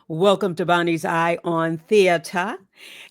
Welcome to Bonnie's Eye on Theatre.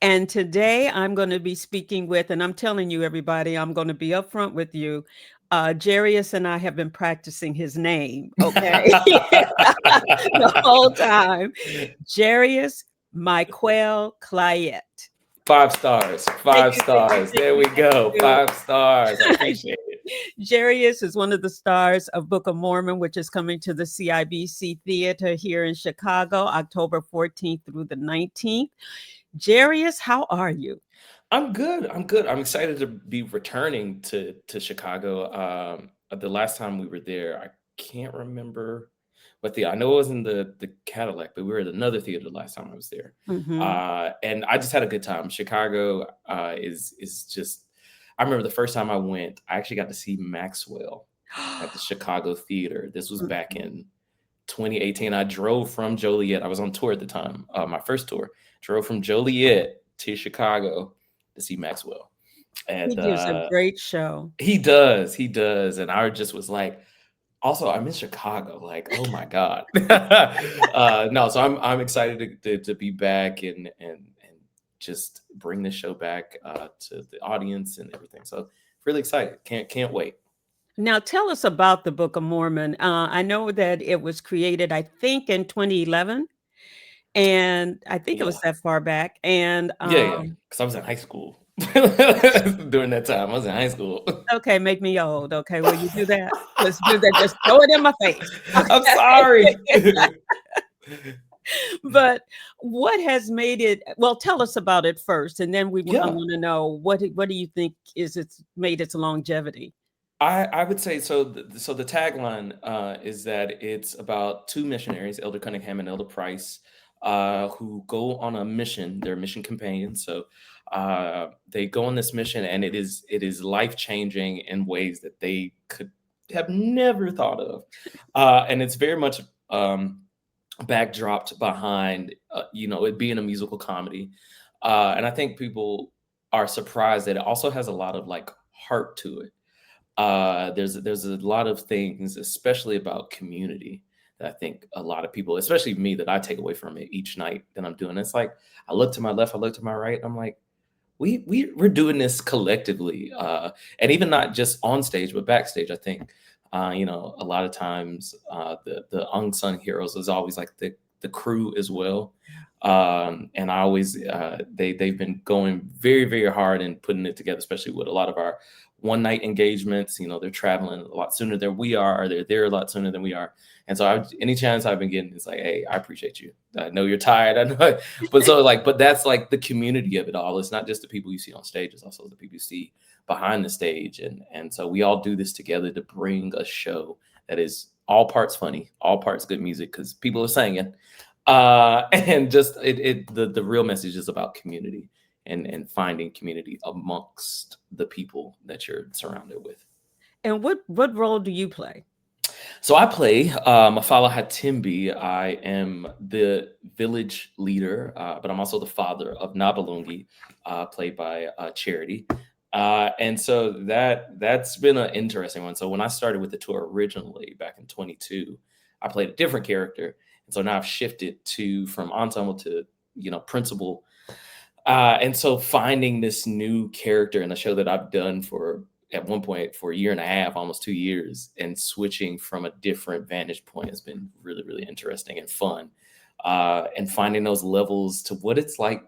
And today I'm going to be speaking with, and I'm telling you, everybody, I'm going to be upfront with you. Jarius and I have been practicing his name, okay, the whole time. Jarius Miquel Cliett. Five stars. Thank Five you, thank you, stars. thank There you, we thank go. you. 5 stars. I appreciate it. Jarius is one of the stars of Book of Mormon, which is coming to the CIBC Theatre here in Chicago, October 14th through the 19th. Jarius, how are you? I'm good. I'm good. I'm excited to be returning to Chicago. The last time we were there, I can't remember what I know it wasn't the Cadillac, but we were at another theater the last time I was there. Hmm. And I just had a good time. Chicago is just. I remember the first time I went, I actually got to see Maxwell at the Chicago Theater. This was back in 2018. I drove from Joliet. I was on tour at the time, my first tour. Drove from Joliet to Chicago to see Maxwell. He And gives a great show. he does. And I just was like, also, I'm in Chicago. Like, oh my God. No, so I'm excited to be back and just bring the show back to the audience and everything. So really excited. Can't wait. Now, tell us about the Book of Mormon. I know that it was created, I think, in 2011, and I think it was Yeah. that far back. And Yeah. Because I was in high school during that time. I was in high school. okay, make me old. Okay, will you do that? Let's do that. Just throw it in my face. I'm Okay. sorry. But what has made it, well, tell us about it first, and then I Yeah. want to know what do you think is it's made its longevity? I would say so. The tagline is that it's about two missionaries, Elder Cunningham and Elder Price, who go on a mission. They're mission companions, so they go on this mission, and it is life changing in ways that they could have never thought of, and it's very much backdropped behind it being a musical comedy, and I think people are surprised that it also has a lot of like heart to it. There's a lot of things, especially about community, that I think a lot of people, especially me, that I take away from it each night that I'm doing. It's like I look to my left, I look to my right. I'm like, we're doing this collectively, and even not just on stage, but backstage. I think, a lot of times the unsung heroes is always like the crew as well. And I always they've been going very very hard and putting it together, especially with a lot of our one night engagements. They're traveling a lot sooner than we are, or they're there a lot sooner than we are. And so any chance I've been getting is like, hey, I appreciate you. I know you're tired. I know, but that's like the community of it all. It's not just the people you see on stage; it's also the people you see behind the stage. And so we all do this together to bring a show that is all parts funny, all parts good music, because people are singing, and just the real message is about community and finding community amongst the people that you're surrounded with. And what role do you play? So I play Mafala Hatimbi. I am the village leader, but I'm also the father of Nabalungi, played by Charity. And so that's been an interesting one. So when I started with the tour originally back in 22, I played a different character, and so now I've shifted from ensemble to principal. And so finding this new character in a show that I've done for at one point for a year and a half, almost 2 years, and switching from a different vantage point has been really, really interesting and fun. And finding those levels to what it's like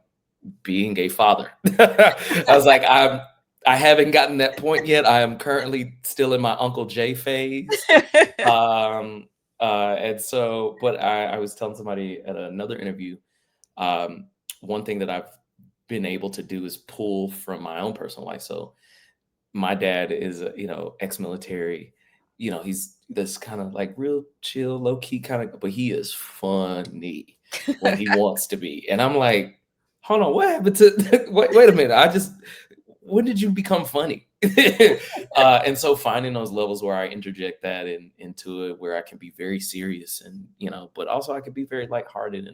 being a father. I was like, I haven't gotten that point yet. I am currently still in my Uncle Jay phase. And so, but I was telling somebody at another interview, one thing that I've been able to do is pull from my own personal life. So my dad is, ex-military. He's this kind of like real chill, low key kind of, but he is funny when he wants to be. And I'm like, hold on, what happened to? Wait a minute. When did you become funny? And so finding those levels where I interject that into it, where I can be very serious and but also I can be very lighthearted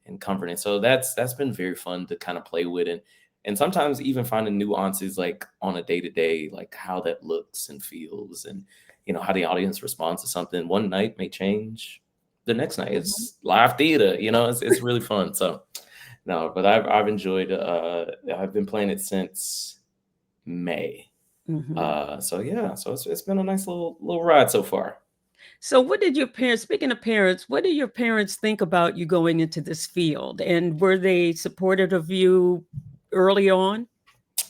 and comforting. So that's been very fun to kind of play with and sometimes even finding nuances like on a day to day, like how that looks and feels, and how the audience responds to something. One night may change the next night. Mhm. It's live theater, it's really fun. So no, but I've enjoyed. I've been playing it since May. Mhm. So yeah, so it's been a nice little ride so far. So what did your parents, speaking of parents, what did your parents think about you going into this field? And were they supportive of you early on?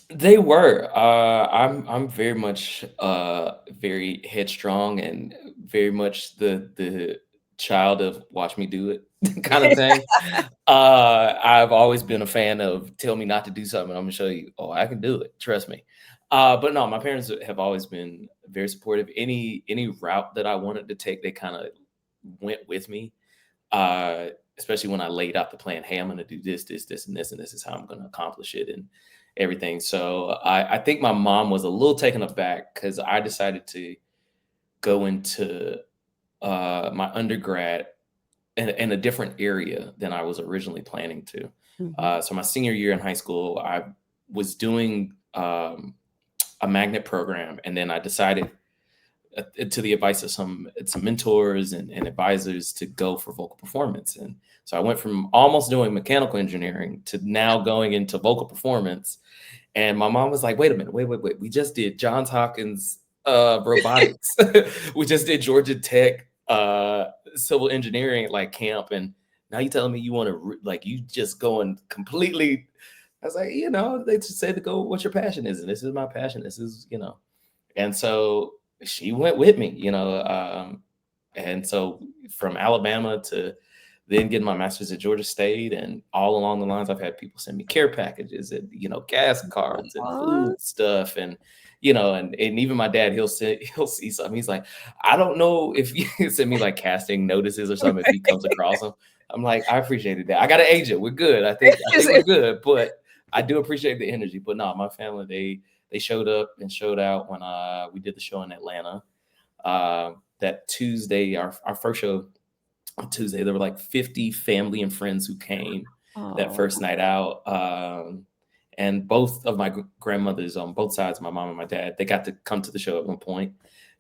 They were. I'm very much very headstrong and very much the child of watch me do it kind of thing. I've always been a fan of tell me not to do something, I'm gonna show you. Oh, I can do it. Trust me. But no, my parents have always been very supportive. Any route that I wanted to take, they kind of went with me. Uh, Especially when I laid out the plan. Hey, I'm gonna do this, this, this, and this, and this is how I'm gonna accomplish it. And everything. So I think my mom was a little taken aback because I decided to go into my undergrad in a different area than I was originally planning to. Mhm. So my senior year in high school, I was doing a magnet program, and then I decided, to the advice of some mentors and advisors, to go for vocal performance. And so I went from almost doing mechanical engineering to now going into vocal performance. And my mom was like, "Wait a minute, wait. We just did Johns Hopkins robotics. We just did Georgia Tech civil engineering like camp, and now you telling me you want to like you just going completely." I was like, they just said to go what your passion is, and this is my passion. This is. And so she went with me, and so from Alabama to then getting my master's at Georgia State, and all along the lines, I've had people send me care packages and gas cards and Aw. food stuff, and and even my dad, he'll see something. He's like, I don't know if you send me like casting notices or something if he comes across them. I'm like, I appreciated that. I got an agent. We're good. I think we're good, but I do appreciate the energy. But no, my family, they showed up and showed out when we did the show in Atlanta. That Tuesday, our first show on Tuesday, there were like 50 family and friends who came that Oh. first night out. And both of my grandmothers on both sides, my mom and my dad, they got to come to the show at one point,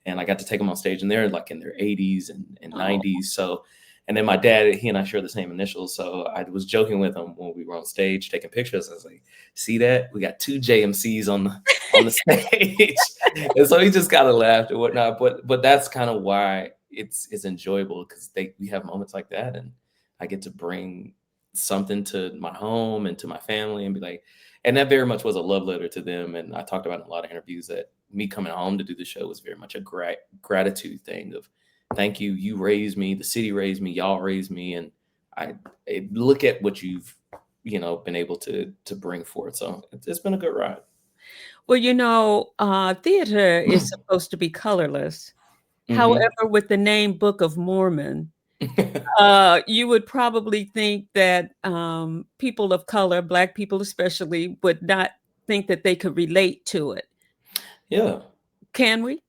and I got to take them on stage, and they're like in their 80s and Oh. 90s. So, and then my dad, he and I share the same initials. So I was joking with him when we were on stage taking pictures. I was like, "See that? We got two JMCs on the stage." And so he just kind of laughed and whatnot. But that's kind of why it's enjoyable, because we have moments like that, and I get to bring something to my home and to my family and be like, and that very much was a love letter to them. And I talked about in a lot of interviews that me coming home to do the show was very much a gratitude thing of thank you. You raised me, the city raised me, y'all raised me, and I look at what you've been able to bring forth. So it's been a good ride. Well, theater is supposed to be colorless. Hmm. However, with the name Book of Mormon, you would probably think that people of color, Black people especially, would not think that they could relate to it. Yeah. Can we?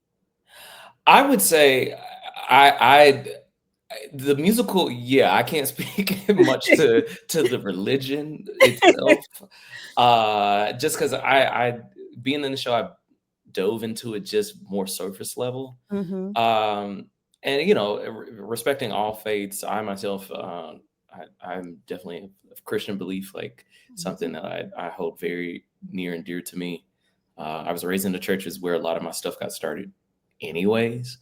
I would say I the musical, yeah, I can't speak much to the religion itself. Just because I being in the show, I dove into it just more surface level. Mhm. Um, and respecting all faiths, I myself, I'm definitely of Christian belief, like something Mhm. that I hold very near and dear to me. I was raised in the churches where a lot of my stuff got started, anyways.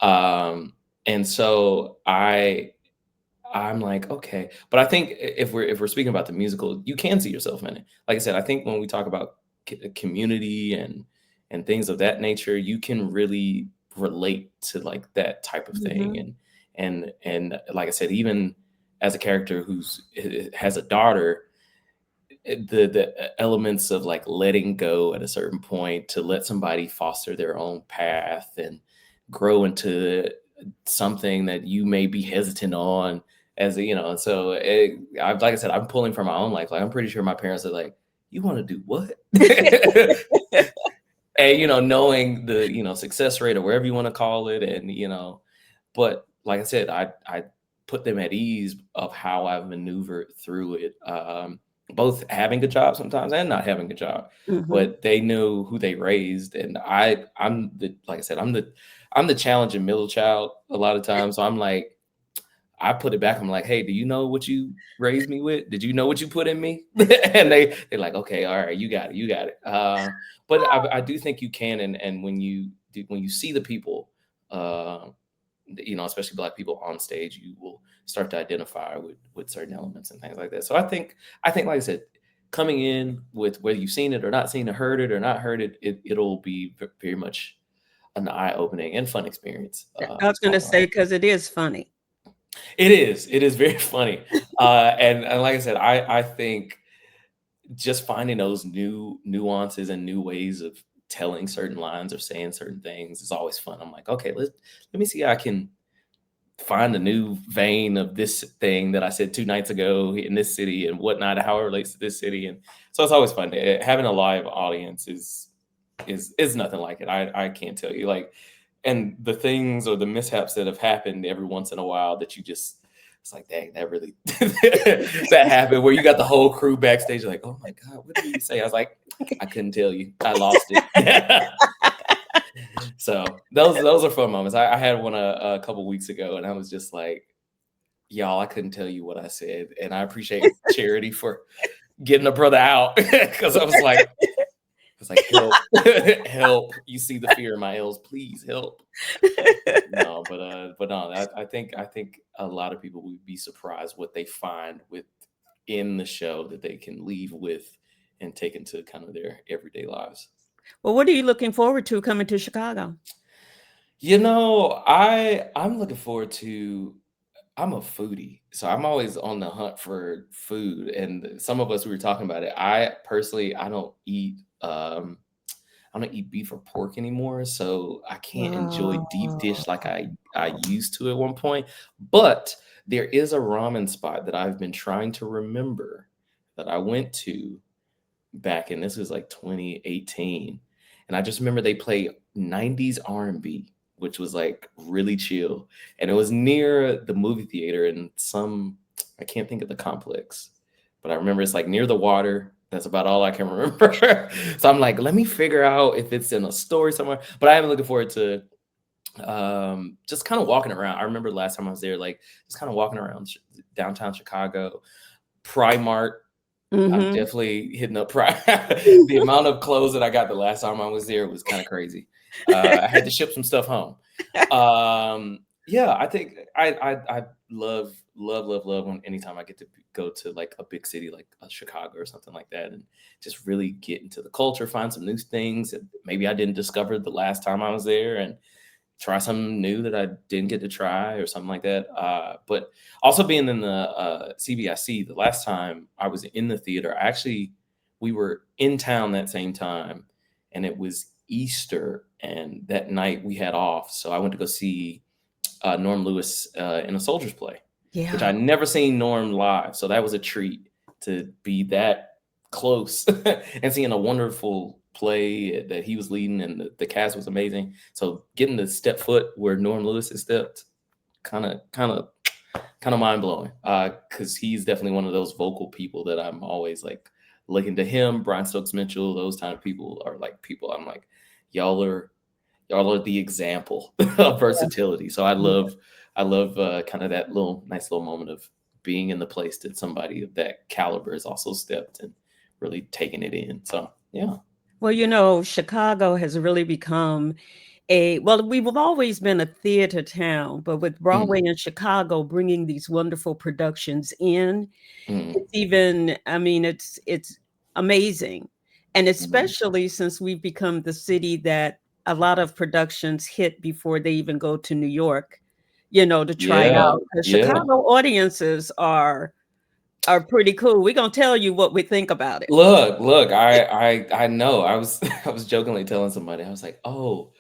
Um, and so I'm like, okay, but I think if we're speaking about the musical, you can see yourself in it. Like I said, I think when we talk about community and things of that nature, you can really relate to like that type of thing. Mhm. And like I said, even as a character has a daughter, the elements of like letting go at a certain point to let somebody foster their own path and grow into something that you may be hesitant on, so like I said, I'm pulling from my own life. Like I'm pretty sure my parents are like, you want to do what? And knowing the success rate or whatever you want to call it, and but like I said, I put them at ease of how I've maneuvered through it, both having a job sometimes and not having a job. Mhm. But they knew who they raised, and I'm the like I said, I'm the challenging middle child a lot of times. So I'm like, I put it back. I'm like, hey, do you know what you raised me with? Did you know what you put in me? And they're like, okay, all right, you got it, you got it. But I do think you can, and when you see the people, especially Black people on stage, you will start to identify with certain elements and things like that. So I think, like I said, coming in with whether you've seen it or not seen it, heard it or not heard it, it'll be very much an eye-opening and fun experience. I was going to All say, around. because it is funny. It is very funny. And like I said, I think just finding those new nuances and new ways of telling certain lines or saying certain things is always fun. I'm like, okay, let me see how I can find a new vein of this thing that I said 2 nights ago in this city and whatnot, how it relates to this city. And so it's always fun. Having a live audience is nothing like it. I can't tell you, like, and the things or the mishaps that have happened every once in a while that you just, it's like, dang, that really that happened, where you got the whole crew backstage like, oh my God, what did you say? I was like, I couldn't tell you. I lost it. So those are fun moments. I had one a couple weeks ago, and I was just like, y'all, I couldn't tell you what I said. And I appreciate Charity for getting a brother out, because I was like, help, help. You see the fear in my L's, please help. No, but no, I think a lot of people would be surprised what they find within the show that they can leave with and take into kind of their everyday lives. Well, what are you looking forward to coming to Chicago? I'm looking forward to, I'm a foodie, so I'm always on the hunt for food. And some of us, we were talking about it. I personally, I don't eat beef or pork anymore, so I can't enjoy deep dish like I used to at one point. But there is a ramen spot that I've been trying to remember that I went to back in, this was like 2018, and I just remember they play 90s R&B, which was like really chill, and it was near the movie theater in some, I can't think of the complex, but I remember it's like near the water. That's about all I can remember. So I'm like, let me figure out if it's in a story somewhere. But I am looking forward to just kind of walking around. I remember the last time I was there, like just kind of walking around downtown Chicago, Primark. I'm definitely hitting up the amount of clothes that I got the last time I was there was kind of crazy. I had to ship some stuff home. Yeah, I think I love when anytime I get to go to like a big city like Chicago or something like that, and just really get into the culture, find some new things that maybe I didn't discover the last time I was there, and try something new that I didn't get to try or something like that. But also being in the CBIC, the last time I was in the theater, we were in town that same time, and it was Easter, and that night we had off. So I went to go see Norm Lewis in a Soldier's Play, which I never seen Norm live. So that was a treat to be that close and seeing a wonderful play that he was leading, and the cast was amazing. So getting to step foot where Norm Lewis has stepped, kind of mind blowing. Because he's definitely one of those vocal people that I'm always like looking to him. Brian Stokes Mitchell, those kind of people are like people I'm like, y'all are the example of versatility. So I love kind of that nice little moment of being in the place that somebody of that caliber has also stepped and really taken it in. So yeah. Well, Chicago has really become we've always been a theater town, but with Broadway in Chicago bringing these wonderful productions in, it's even, I mean, it's amazing. And especially since we've become the city that a lot of productions hit before they even go to New York, to try out. Because Chicago audiences are pretty cool. We're gonna tell you what we think about it. Look, I know. I was I was jokingly telling somebody, I was like, oh,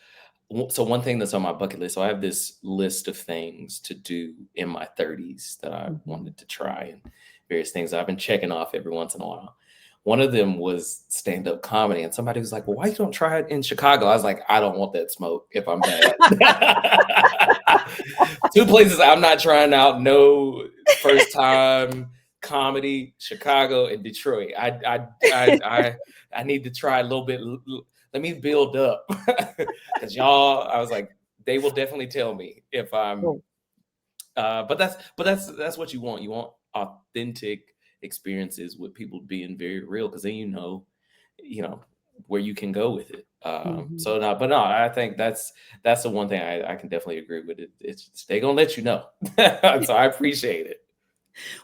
so one thing that's on my bucket list. So I have this list of things to do in my 30s that I wanted to try, and various things I've been checking off every once in a while. One of them was stand-up comedy, and somebody was like, well, why you don't try it in Chicago? I was like, I don't want that smoke if I'm bad. Two places I'm not trying out, no first time comedy, Chicago and Detroit. I need to try a little bit. Let me build up, because y'all, I was like, they will definitely tell me if I'm But that's what you want. You want authentic experiences with people being very real, because then you know where you can go with it. Mhm. So no, but no, I think that's the one thing I can definitely agree with. It's they gonna let you know. So I appreciate it.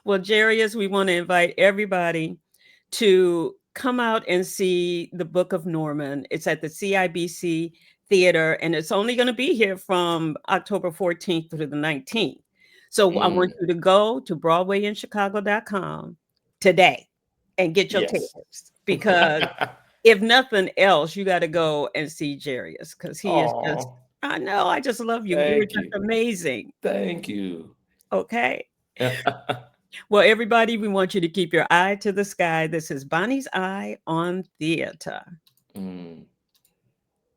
Well, Jarius, we want to invite everybody to come out and see the Book of Mormon. It's at the CIBC Theatre, and it's only going to be here from October 14th through the 19th. So I want Mm, you to go to BroadwayInChicago.com today and get your yes. tickets, because if nothing else, you got to go and see Jarius, because he is just, Oh, I know, I just love you. You're thank just you. amazing. Thank you. Okay. Well, everybody, we want you to keep your eye to the sky. This is Bonnie's Eye on Theater. Mm.